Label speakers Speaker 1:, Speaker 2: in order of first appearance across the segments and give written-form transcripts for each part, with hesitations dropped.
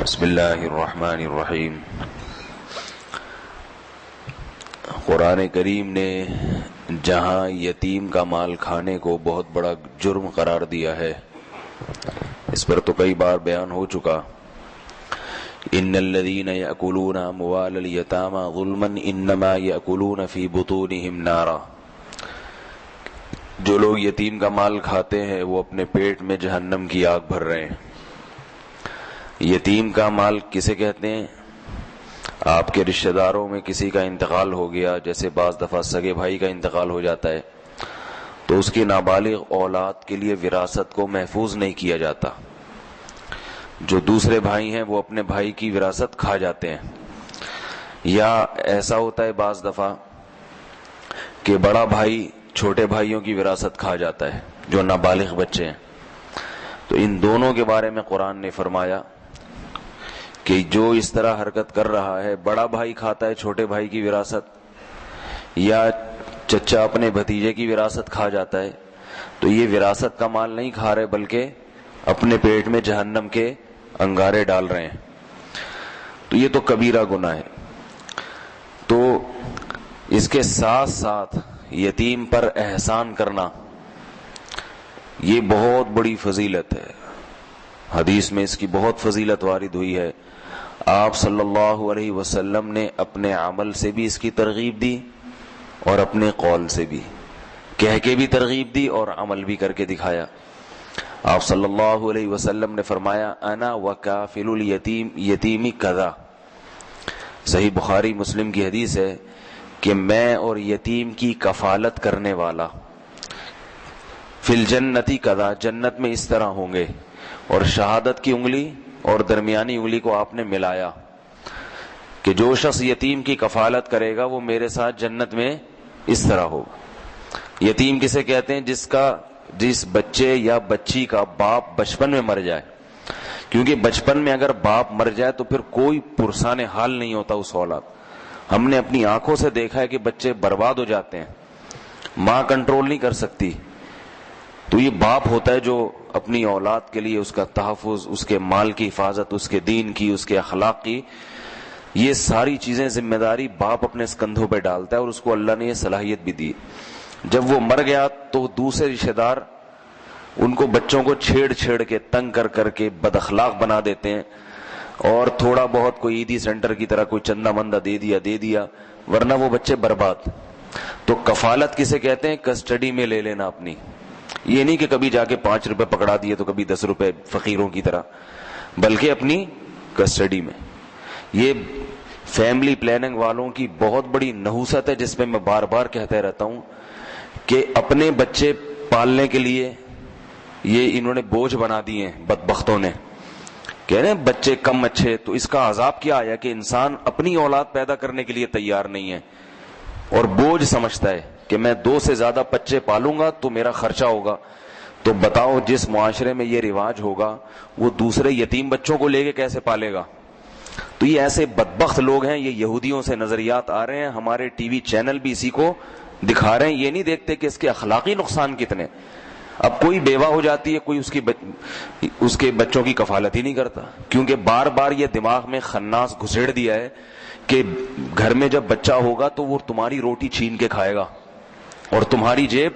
Speaker 1: بسم اللہ الرحمن الرحیم۔ قرآن کریم نے جہاں یتیم کا مال کھانے کو بہت بڑا جرم قرار دیا ہے، اس پر تو کئی بار بیان ہو چکا۔ ان الذین یأکلون اموال الیتامی ظلما انما یأکلون فی بطونہم نارا، جو لوگ یتیم کا مال کھاتے ہیں وہ اپنے پیٹ میں جہنم کی آگ بھر رہے ہیں۔ یتیم کا مال کسے کہتے ہیں؟ آپ کے رشتہ داروں میں کسی کا انتقال ہو گیا، جیسے بعض دفعہ سگے بھائی کا انتقال ہو جاتا ہے تو اس کی نابالغ اولاد کے لیے وراثت کو محفوظ نہیں کیا جاتا۔ جو دوسرے بھائی ہیں وہ اپنے بھائی کی وراثت کھا جاتے ہیں، یا ایسا ہوتا ہے بعض دفعہ کہ بڑا بھائی چھوٹے بھائیوں کی وراثت کھا جاتا ہے جو نابالغ بچے ہیں۔ تو ان دونوں کے بارے میں قرآن نے فرمایا کہ جو اس طرح حرکت کر رہا ہے، بڑا بھائی کھاتا ہے چھوٹے بھائی کی وراثت، یا چچا اپنے بھتیجے کی وراثت کھا جاتا ہے، تو یہ وراثت کا مال نہیں کھا رہے بلکہ اپنے پیٹ میں جہنم کے انگارے ڈال رہے ہیں۔ تو یہ تو کبیرہ گناہ ہے۔ تو اس کے ساتھ ساتھ یتیم پر احسان کرنا یہ بہت بڑی فضیلت ہے۔ حدیث میں اس کی بہت فضیلت وارد ہوئی ہے۔ آپ صلی اللہ علیہ وسلم نے اپنے عمل سے بھی اس کی ترغیب دی اور اپنے قول سے بھی، کہہ کے بھی ترغیب دی اور عمل بھی کر کے دکھایا۔ آپ صلی اللہ علیہ وسلم نے فرمایا انا وکافل الیتیم یتیمی کذا، صحیح بخاری مسلم کی حدیث ہے کہ میں اور یتیم کی کفالت کرنے والا فی الجنتی کذا، جنت میں اس طرح ہوں گے، اور شہادت کی انگلی اور درمیانی انگلی کو آپ نے ملایا کہ جو شخص یتیم کی کفالت کرے گا وہ میرے ساتھ جنت میں اس طرح ہوگا۔ یتیم کسے کہتے ہیں؟ جس بچے یا بچی کا باپ بچپن میں مر جائے، کیونکہ بچپن میں اگر باپ مر جائے تو پھر کوئی پرسان حال نہیں ہوتا اس اولاد۔ ہم نے اپنی آنکھوں سے دیکھا ہے کہ بچے برباد ہو جاتے ہیں، ماں کنٹرول نہیں کر سکتی، تو یہ باپ ہوتا ہے جو اپنی اولاد کے لیے اس کا تحفظ، اس کے مال کی حفاظت، اس کے دین کی، اس کے اخلاق کی، یہ ساری چیزیں ذمہ داری باپ اپنے کندھوں پہ ڈالتا ہے، اور اس کو اللہ نے یہ صلاحیت بھی دی۔ جب وہ مر گیا تو دوسرے رشتہ دار ان کو بچوں کو چھیڑ کے تنگ کر کے بد اخلاق بنا دیتے ہیں، اور تھوڑا بہت کوئی عیدی سینٹر کی طرح کوئی چندہ مندہ دے دیا، ورنہ وہ بچے برباد۔ تو کفالت کسے کہتے ہیں؟ کسٹڈی میں لے لینا اپنی، یہ نہیں کہ کبھی جا کے 5 روپے پکڑا دیے تو کبھی 10 روپے فقیروں کی طرح، بلکہ اپنی کسٹڈی میں۔ یہ فیملی پلاننگ والوں کی بہت بڑی نحوست ہے، جس میں میں بار بار کہتا رہتا ہوں کہ اپنے بچے پالنے کے لیے یہ انہوں نے بوجھ بنا دیے ہیں بدبختوں نے، کہہ رہے ہیں بچے کم اچھے، تو اس کا عذاب کیا آیا کہ انسان اپنی اولاد پیدا کرنے کے لیے تیار نہیں ہے اور بوجھ سمجھتا ہے کہ میں 2 سے زیادہ بچے پالوں گا تو میرا خرچہ ہوگا۔ تو بتاؤ جس معاشرے میں یہ رواج ہوگا وہ دوسرے یتیم بچوں کو لے کے کیسے پالے گا؟ تو یہ ایسے بدبخت لوگ ہیں، یہ یہودیوں سے نظریات آ رہے ہیں، ہمارے ٹی وی چینل بھی اسی کو دکھا رہے ہیں، یہ نہیں دیکھتے کہ اس کے اخلاقی نقصان کتنے۔ اب کوئی بیوہ ہو جاتی ہے، کوئی اس کے بچوں کی کفالت ہی نہیں کرتا، کیونکہ بار بار یہ دماغ میں خناس گھسیڑ دیا ہے کہ گھر میں جب بچہ ہوگا تو وہ تمہاری روٹی چھین کے کھائے گا اور تمہاری جیب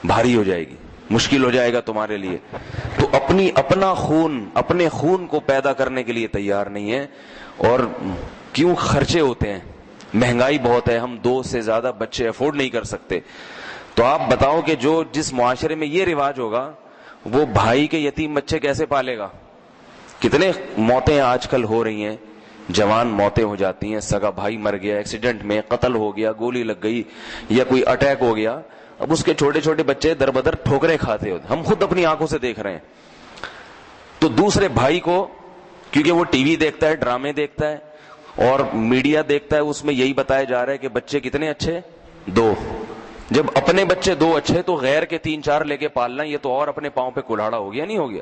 Speaker 1: بھاری ہو جائے گی، مشکل ہو جائے گا تمہارے لیے۔ تو اپنے خون کو پیدا کرنے کے لیے تیار نہیں ہے، اور کیوں خرچے ہوتے ہیں، مہنگائی بہت ہے، ہم 2 سے زیادہ بچے افورڈ نہیں کر سکتے۔ تو آپ بتاؤ کہ جس معاشرے میں یہ رواج ہوگا وہ بھائی کے یتیم بچے کیسے پالے گا؟ کتنے موتیں آج کل ہو رہی ہیں، جوان موتیں ہو جاتی ہیں، سگا بھائی مر گیا ایکسیڈنٹ میں، قتل ہو گیا، گولی لگ گئی، یا کوئی اٹیک ہو گیا، اب اس کے چھوٹے چھوٹے بچے در بدر ٹھوکریں کھاتے ہوتے، ہم خود اپنی آنکھوں سے دیکھ رہے ہیں۔ تو دوسرے بھائی کو، کیونکہ وہ ٹی وی دیکھتا ہے، ڈرامے دیکھتا ہے اور میڈیا دیکھتا ہے، اس میں یہی بتایا جا رہا ہے کہ بچے کتنے اچھے؟ 2۔ جب اپنے بچے 2 اچھے تو غیر کے 3-4 لے کے پالنا، یہ تو اور اپنے پاؤں پہ کلاڑا ہو گیا، نہیں ہو گیا؟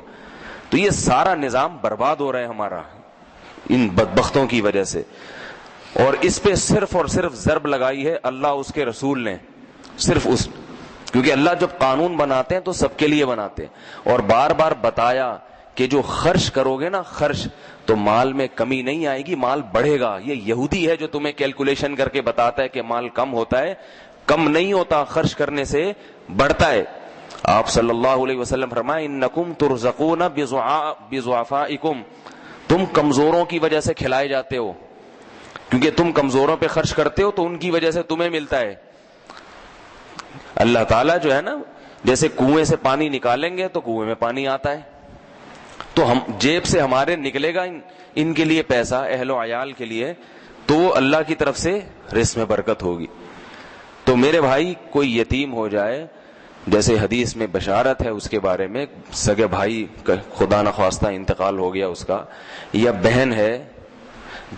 Speaker 1: تو یہ سارا نظام برباد ہو رہا ہے ہمارا ان بدبختوں کی وجہ سے، اور اس پہ صرف اور صرف ضرب لگائی ہے اللہ اس کے رسول نے، صرف کیونکہ اللہ جب قانون بناتے ہیں تو سب کے لیے بناتے ہیں، اور بار بار بتایا کہ جو خرچ کرو گے نا خرچ تو مال میں کمی نہیں آئے گی, مال بڑھے گا. یہ یہودی ہے جو تمہیں کیلکولیشن کر کے بتاتا ہے کہ مال کم ہوتا ہے. کم نہیں ہوتا, خرچ کرنے سے بڑھتا ہے. آپ صلی اللہ علیہ وسلم فرمائے انکم ترزقون بضعفائکم, تم کمزوروں کی وجہ سے کھلائے جاتے ہو, کیونکہ تم کمزوروں پہ خرچ کرتے ہو تو ان کی وجہ سے تمہیں ملتا ہے. اللہ تعالیٰ جو ہے نا, جیسے کنویں سے پانی نکالیں گے تو کنویں میں پانی آتا ہے, تو ہم جیب سے ہمارے نکلے گا ان کے لیے پیسہ, اہل و عیال کے لیے, تو اللہ کی طرف سے رزق میں برکت ہوگی. تو میرے بھائی کوئی یتیم ہو جائے, جیسے حدیث میں بشارت ہے اس کے بارے میں, سگے بھائی خدا نخواستہ انتقال ہو گیا اس کا, یا بہن ہے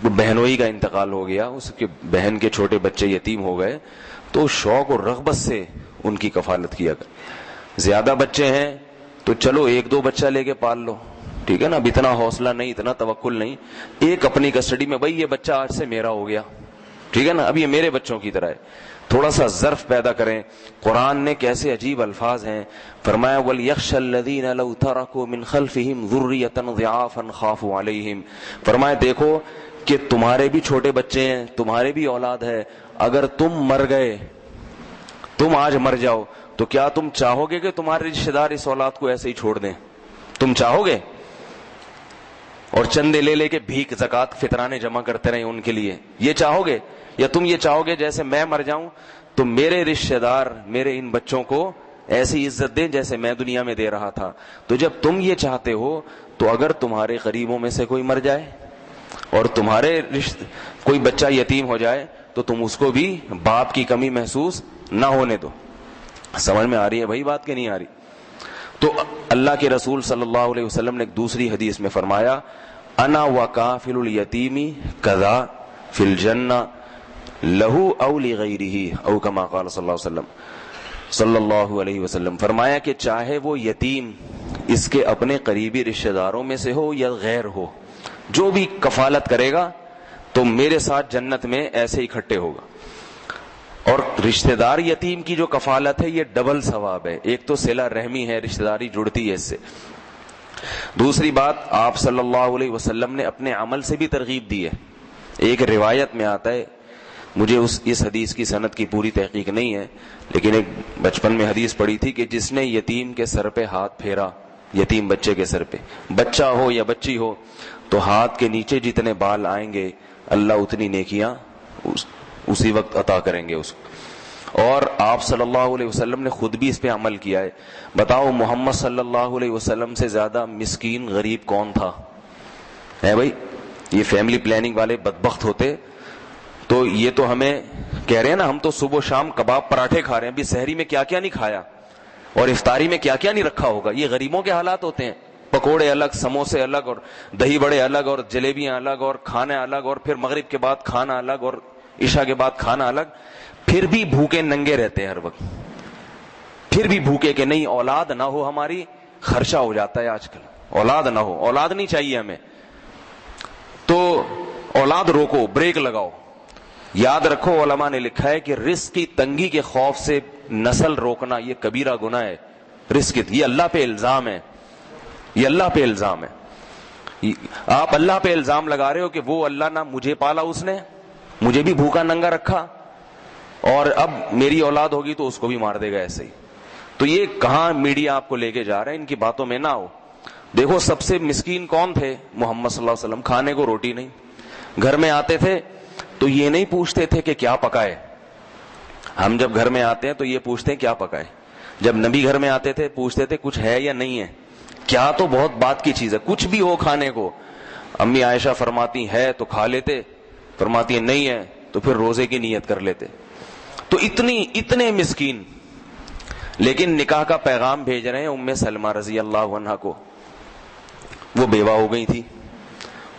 Speaker 1: بہنوئی کا انتقال ہو گیا, اس کے بہن کے چھوٹے بچے یتیم ہو گئے, تو شوق اور رغبت سے ان کی کفالت کیا کر. زیادہ بچے ہیں تو چلو ایک دو بچہ لے کے پال لو, ٹھیک ہے نا, اب اتنا حوصلہ نہیں, اتنا توکل نہیں, ایک اپنی کسٹڈی میں, بھائی یہ بچہ آج سے میرا ہو گیا, ٹھیک ہے نا, اب یہ میرے بچوں کی طرح ہے. تھوڑا سا ظرف پیدا کریں. قرآن نے کیسے عجیب الفاظ ہیں, فرمایا وَلْيَخْشَ الَّذِينَ لَوْ تَرَكُوا مِنْ خَلْفِهِمْ ذُرِّيَّةً ضِعَافًا خَافُوا عَلَيْهِمْ. فرمایا دیکھو کہ تمہارے بھی چھوٹے بچے ہیں, تمہارے بھی اولاد ہے, اگر تم مر گئے, تم آج مر جاؤ, تو کیا تم چاہو گے کہ تمہارے رشتے دار اس اولاد کو ایسے ہی چھوڑ دیں؟ تم چاہو گے؟ اور چندے لے لے کے بھیک زکات فطرانے جمع کرتے رہے ان کے لیے, یہ چاہو گے؟ یا تم یہ چاہو گے جیسے میں مر جاؤں تو میرے رشتے دار میرے ان بچوں کو ایسی عزت دیں جیسے میں دنیا میں دے رہا تھا؟ تو جب تم یہ چاہتے ہو تو اگر تمہارے قریبوں میں سے کوئی مر جائے اور تمہارے کوئی بچہ یتیم ہو جائے تو تم اس کو بھی باپ کی کمی محسوس نہ ہونے دو. سمجھ میں آ رہی ہے بھائی بات کہ نہیں آ رہی؟ تو اللہ کے رسول صلی اللہ علیہ وسلم نے ایک دوسری حدیث میں فرمایا انا وکافل الیتیم کذا فی الجنہ لہو او لغیرہ او کما قال صلی اللہ علیہ وسلم. فرمایا کہ چاہے وہ یتیم اس کے اپنے قریبی رشتہ داروں میں سے ہو یا غیر ہو, جو بھی کفالت کرے گا تو میرے ساتھ جنت میں ایسے اکٹھے ہوگا. اور رشتہ دار یتیم کی جو کفالت ہے یہ ڈبل ثواب ہے, ایک تو صلہ رحمی ہے, رشتہ داری جڑتی ہے اس سے. دوسری بات, آپ صلی اللہ علیہ وسلم نے اپنے عمل سے بھی ترغیب دی ہے. ایک روایت میں آتا ہے, مجھے اس حدیث کی سند کی پوری تحقیق نہیں ہے, لیکن ایک بچپن میں حدیث پڑھی تھی کہ جس نے یتیم کے سر پہ ہاتھ پھیرا, یتیم بچے کے سر پہ, بچہ ہو یا بچی ہو, تو ہاتھ کے نیچے جتنے بال آئیں گے اللہ اتنی نیکیاں اسی وقت عطا کریں گے اس کو. اور آپ صلی اللہ علیہ وسلم نے خود بھی اس پہ عمل کیا ہے. بتاؤ محمد صلی اللہ علیہ وسلم سے زیادہ مسکین غریب کون تھا؟ ہے بھائی, یہ فیملی پلاننگ والے بدبخت ہوتے تو یہ تو ہمیں کہہ رہے ہیں نا, ہم تو صبح شام کباب پراٹھے کھا رہے ہیں, ابھی سحری میں کیا کیا نہیں کھایا اور افطاری میں کیا کیا نہیں رکھا ہوگا. یہ غریبوں کے حالات ہوتے ہیں, پکوڑے الگ, سموسے الگ, اور دہی بڑے الگ, اور جلیبیاں الگ, اور کھانا الگ, اور پھر مغرب کے بعد کھانا الگ, اور عشاء کے بعد کھانا الگ. پھر بھی بھوکے ننگے رہتے ہیں ہر وقت, پھر بھی بھوکے کہ نہیں اولاد نہ ہو ہماری, خرچہ ہو جاتا ہے آج کل, اولاد نہ ہو, اولاد نہیں چاہیے ہمیں. تو اولاد روکو, بریک لگاؤ. یاد رکھو علماء نے لکھا ہے کہ رزق کی تنگی کے خوف سے نسل روکنا یہ کبیرہ گناہ ہے. رزق یہ اللہ پہ الزام ہے, یہ اللہ پہ الزام ہے. آپ اللہ پہ الزام لگا رہے ہو کہ وہ اللہ نہ مجھے پالا, اس نے مجھے بھی بھوکا ننگا رکھا, اور اب میری اولاد ہوگی تو اس کو بھی مار دے گا ایسے ہی. تو یہ کہاں میڈیا آپ کو لے کے جا رہا ہے, ان کی باتوں میں نہ ہو. دیکھو سب سے مسکین کون تھے؟ محمد صلی اللہ علیہ وسلم. کھانے کو روٹی نہیں, گھر میں آتے تھے تو یہ نہیں پوچھتے تھے کہ کیا پکائے. ہم جب گھر میں آتے ہیں تو یہ پوچھتے ہیں کیا پکائے. جب نبی گھر میں آتے تھے پوچھتے تھے کچھ ہے یا نہیں ہے. کیا تو بہت بات کی چیز ہے, کچھ بھی ہو کھانے کو. امی عائشہ فرماتی ہے تو کھا لیتے, فرماتی ہے نہیں ہے تو پھر روزے کی نیت کر لیتے. تو اتنے مسکین. لیکن نکاح کا پیغام بھیج رہے ہیں ام سلمہ رضی اللہ عنہا کو, وہ بیوہ ہو گئی تھی,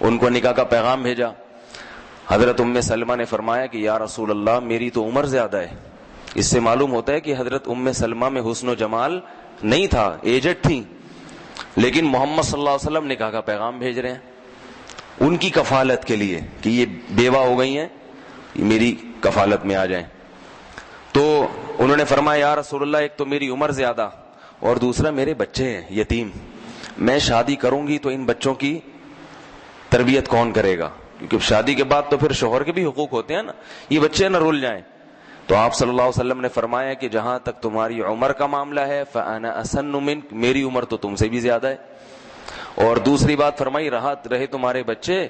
Speaker 1: ان کو نکاح کا پیغام بھیجا. حضرت ام سلمہ نے فرمایا کہ یا رسول اللہ میری تو عمر زیادہ ہے. اس سے معلوم ہوتا ہے کہ حضرت ام سلمہ میں حسن و جمال نہیں تھا, ایجڈ تھی, لیکن محمد صلی اللہ علیہ وسلم نکاح کا پیغام بھیج رہے ہیں ان کی کفالت کے لیے کہ یہ بیوہ ہو گئی ہیں, میری کفالت میں آ جائیں. تو انہوں نے فرمایا یا رسول اللہ ایک تو میری عمر زیادہ اور دوسرا میرے بچے ہیں یتیم, میں شادی کروں گی تو ان بچوں کی تربیت کون کرے گا؟ کیونکہ شادی کے بعد تو پھر شوہر کے بھی حقوق ہوتے ہیں نا، یہ بچے نہ رول جائیں۔ تو آپ صلی اللہ علیہ وسلم نے فرمایا کہ جہاں تک تمہاری عمر کا معاملہ ہے فَأَنَا أَسَنُّ مِنْكَ، میری عمر تو تم سے بھی زیادہ ہے۔ اور دوسری بات فرمائی رہے تمہارے بچے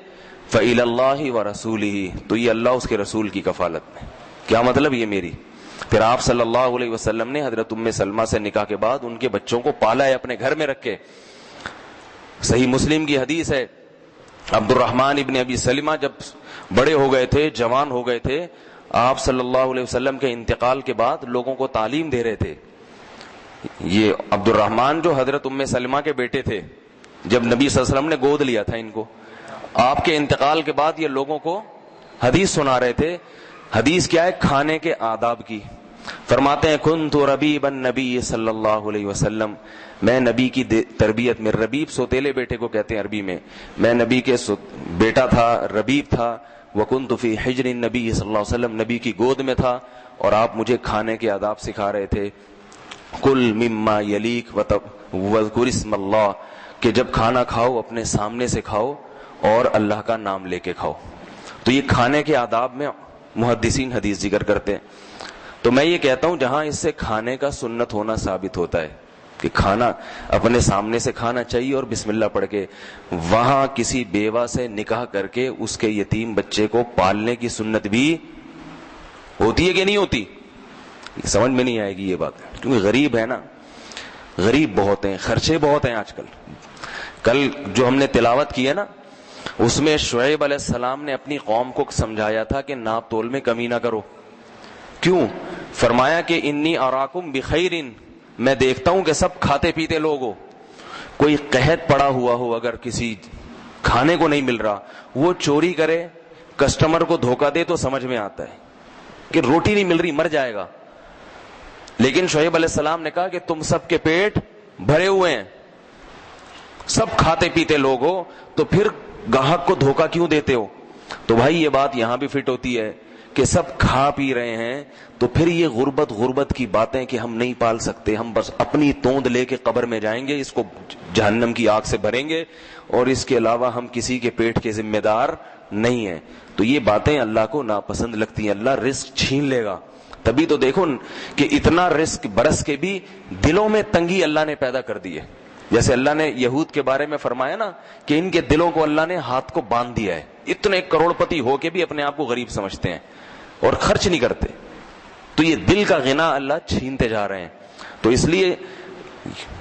Speaker 1: فَإِلَى اللَّهِ وَرَسُولِهِ، تو یہ اللہ اس کے رسول کی کفالت میں۔ کیا مطلب؟ یہ میری۔ پھر آپ صلی اللہ علیہ وسلم نے حضرت ام سلمہ سے نکاح کے بعد ان کے بچوں کو پالا ہے، اپنے گھر میں رکھے۔ صحیح مسلم کی حدیث ہے، عبد الرحمن ابن ابی سلمہ جب بڑے ہو گئے تھے، جوان ہو گئے تھے، آپ صلی اللہ علیہ وسلم کے انتقال کے بعد لوگوں کو تعلیم دے رہے تھے۔ یہ عبد الرحمن جو حضرت ام سلمہ کے بیٹے تھے، جب نبی صلی اللہ علیہ وسلم نے گود لیا تھا ان کو، آپ کے انتقال کے بعد یہ لوگوں کو حدیث سنا رہے تھے۔ حدیث کیا ہے؟ کھانے کے آداب کی۔ فرماتے ہیں کنت ربیب النبی صلی اللہ علیہ وسلم، میں نبی کی تربیت میں، ربیب سوتیلے بیٹے کو کہتے ہیں عربی میں نبی کے بیٹا تھا، ربیب تھا۔ وکنت فی حجر النبی صلی اللہ علیہ وسلم، نبی کی گود میں تھا، اور آپ مجھے کھانے کے آداب سکھا رہے تھے۔ کل مما یلیک واذکر اسم اللہ، کہ جب کھانا کھاؤ اپنے سامنے سے کھاؤ اور اللہ کا نام لے کے کھاؤ۔ تو یہ کھانے کے آداب میں محدثین حدیث ذکر کرتے ہیں۔ تو میں یہ کہتا ہوں جہاں اس سے کھانے کا سنت ہونا ثابت ہوتا ہے کہ کھانا اپنے سامنے سے کھانا چاہیے اور بسم اللہ پڑھ کے، وہاں کسی بیوہ سے نکاح کر کے اس کے یتیم بچے کو پالنے کی سنت بھی ہوتی ہے کہ نہیں ہوتی؟ سمجھ میں نہیں آئے گی یہ بات، کیونکہ غریب ہے نا، غریب بہت ہیں، خرچے بہت ہیں آج کل۔ کل جو ہم نے تلاوت کی ہے نا، اس میں شعیب علیہ السلام نے اپنی قوم کو سمجھایا تھا کہ ناپ تول میں کمی نہ کرو۔ کیوں؟ فرمایا کہ انی اراکم بخیر، میں دیکھتا ہوں کہ سب کھاتے پیتے لوگ ہو، کوئی قحط پڑا ہوا ہو، اگر کسی کھانے کو نہیں مل رہا، وہ چوری کرے، کسٹمر کو دھوکہ دے تو سمجھ میں آتا ہے کہ روٹی نہیں مل رہی، مر جائے گا۔ لیکن شعیب علیہ السلام نے کہا کہ تم سب کے پیٹ بھرے ہوئے ہیں، سب کھاتے پیتے لوگ ہو، تو پھر گاہک کو دھوکہ کیوں دیتے ہو؟ تو بھائی یہ بات یہاں بھی فٹ ہوتی ہے کہ سب کھا پی رہے ہیں، تو پھر یہ غربت کی باتیں کہ ہم نہیں پال سکتے، ہم بس اپنی توند لے کے قبر میں جائیں گے، اس کو جہنم کی آگ سے بھریں گے، اور اس کے علاوہ ہم کسی کے پیٹ کے ذمہ دار نہیں ہیں، تو یہ باتیں اللہ کو ناپسند لگتی ہیں۔ اللہ رزق چھین لے گا، تبھی تو دیکھو کہ اتنا رزق برس کے بھی دلوں میں تنگی اللہ نے پیدا کر دی ہے۔ جیسے اللہ نے یہود کے بارے میں فرمایا نا کہ ان کے دلوں کو اللہ نے ہاتھ کو باندھ دیا ہے، اتنے کروڑ پتی ہو کے بھی اپنے آپ کو غریب سمجھتے ہیں اور خرچ نہیں کرتے، تو یہ دل کا غنا اللہ چھینتے جا رہے ہیں۔ تو اس لیے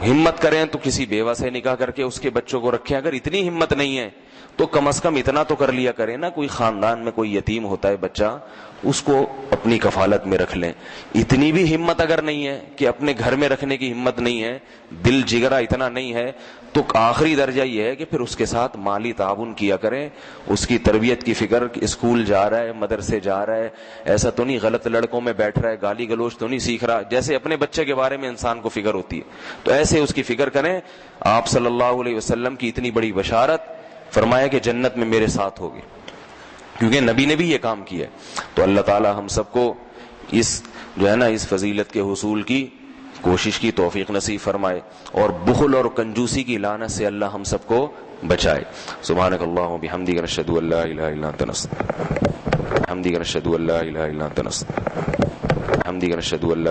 Speaker 1: ہمت کریں تو کسی بیوہ سے نکاح کر کے اس کے بچوں کو رکھیں، اگر اتنی ہمت نہیں ہے تو کم از کم اتنا تو کر لیا کریں نا، کوئی خاندان میں کوئی یتیم ہوتا ہے بچہ، اس کو اپنی کفالت میں رکھ لیں۔ اتنی بھی ہمت اگر نہیں ہے کہ اپنے گھر میں رکھنے کی ہمت نہیں ہے، دل جگرا اتنا نہیں ہے، تو آخری درجہ یہ ہے کہ پھر اس کے ساتھ مالی تعاون کیا کریں، اس کی تربیت کی فکر، اسکول جا رہا ہے، مدرسے جا رہا ہے، ایسا تو نہیں غلط لڑکوں میں بیٹھ رہا ہے، گالی گلوچ تو نہیں سیکھ رہا، جیسے اپنے بچے کے بارے میں انسان کو فکر ہوتی ہے تو ایسے اس کی فکر کریں۔ آپ صلی اللہ علیہ وسلم کی اتنی بڑی بشارت، فرمایا کہ جنت میں میرے ساتھ ہوگی، کیونکہ نبی نے بھی یہ کام کیا ہے۔ تو اللہ تعالی ہم سب کو اس جو ہے نا اس فضیلت کے حصول کی کوشش کی توفیق نصیب فرمائے، اور بخل اور کنجوسی کی لعنت سے اللہ ہم سب کو بچائے۔ سبحانک اللہم و بحمدک، نشہد ان لا الہ الا انت نستغفرک، حمدک نشہد ان لا الہ الا انت نستغفرک، حمدک نشہد ان لا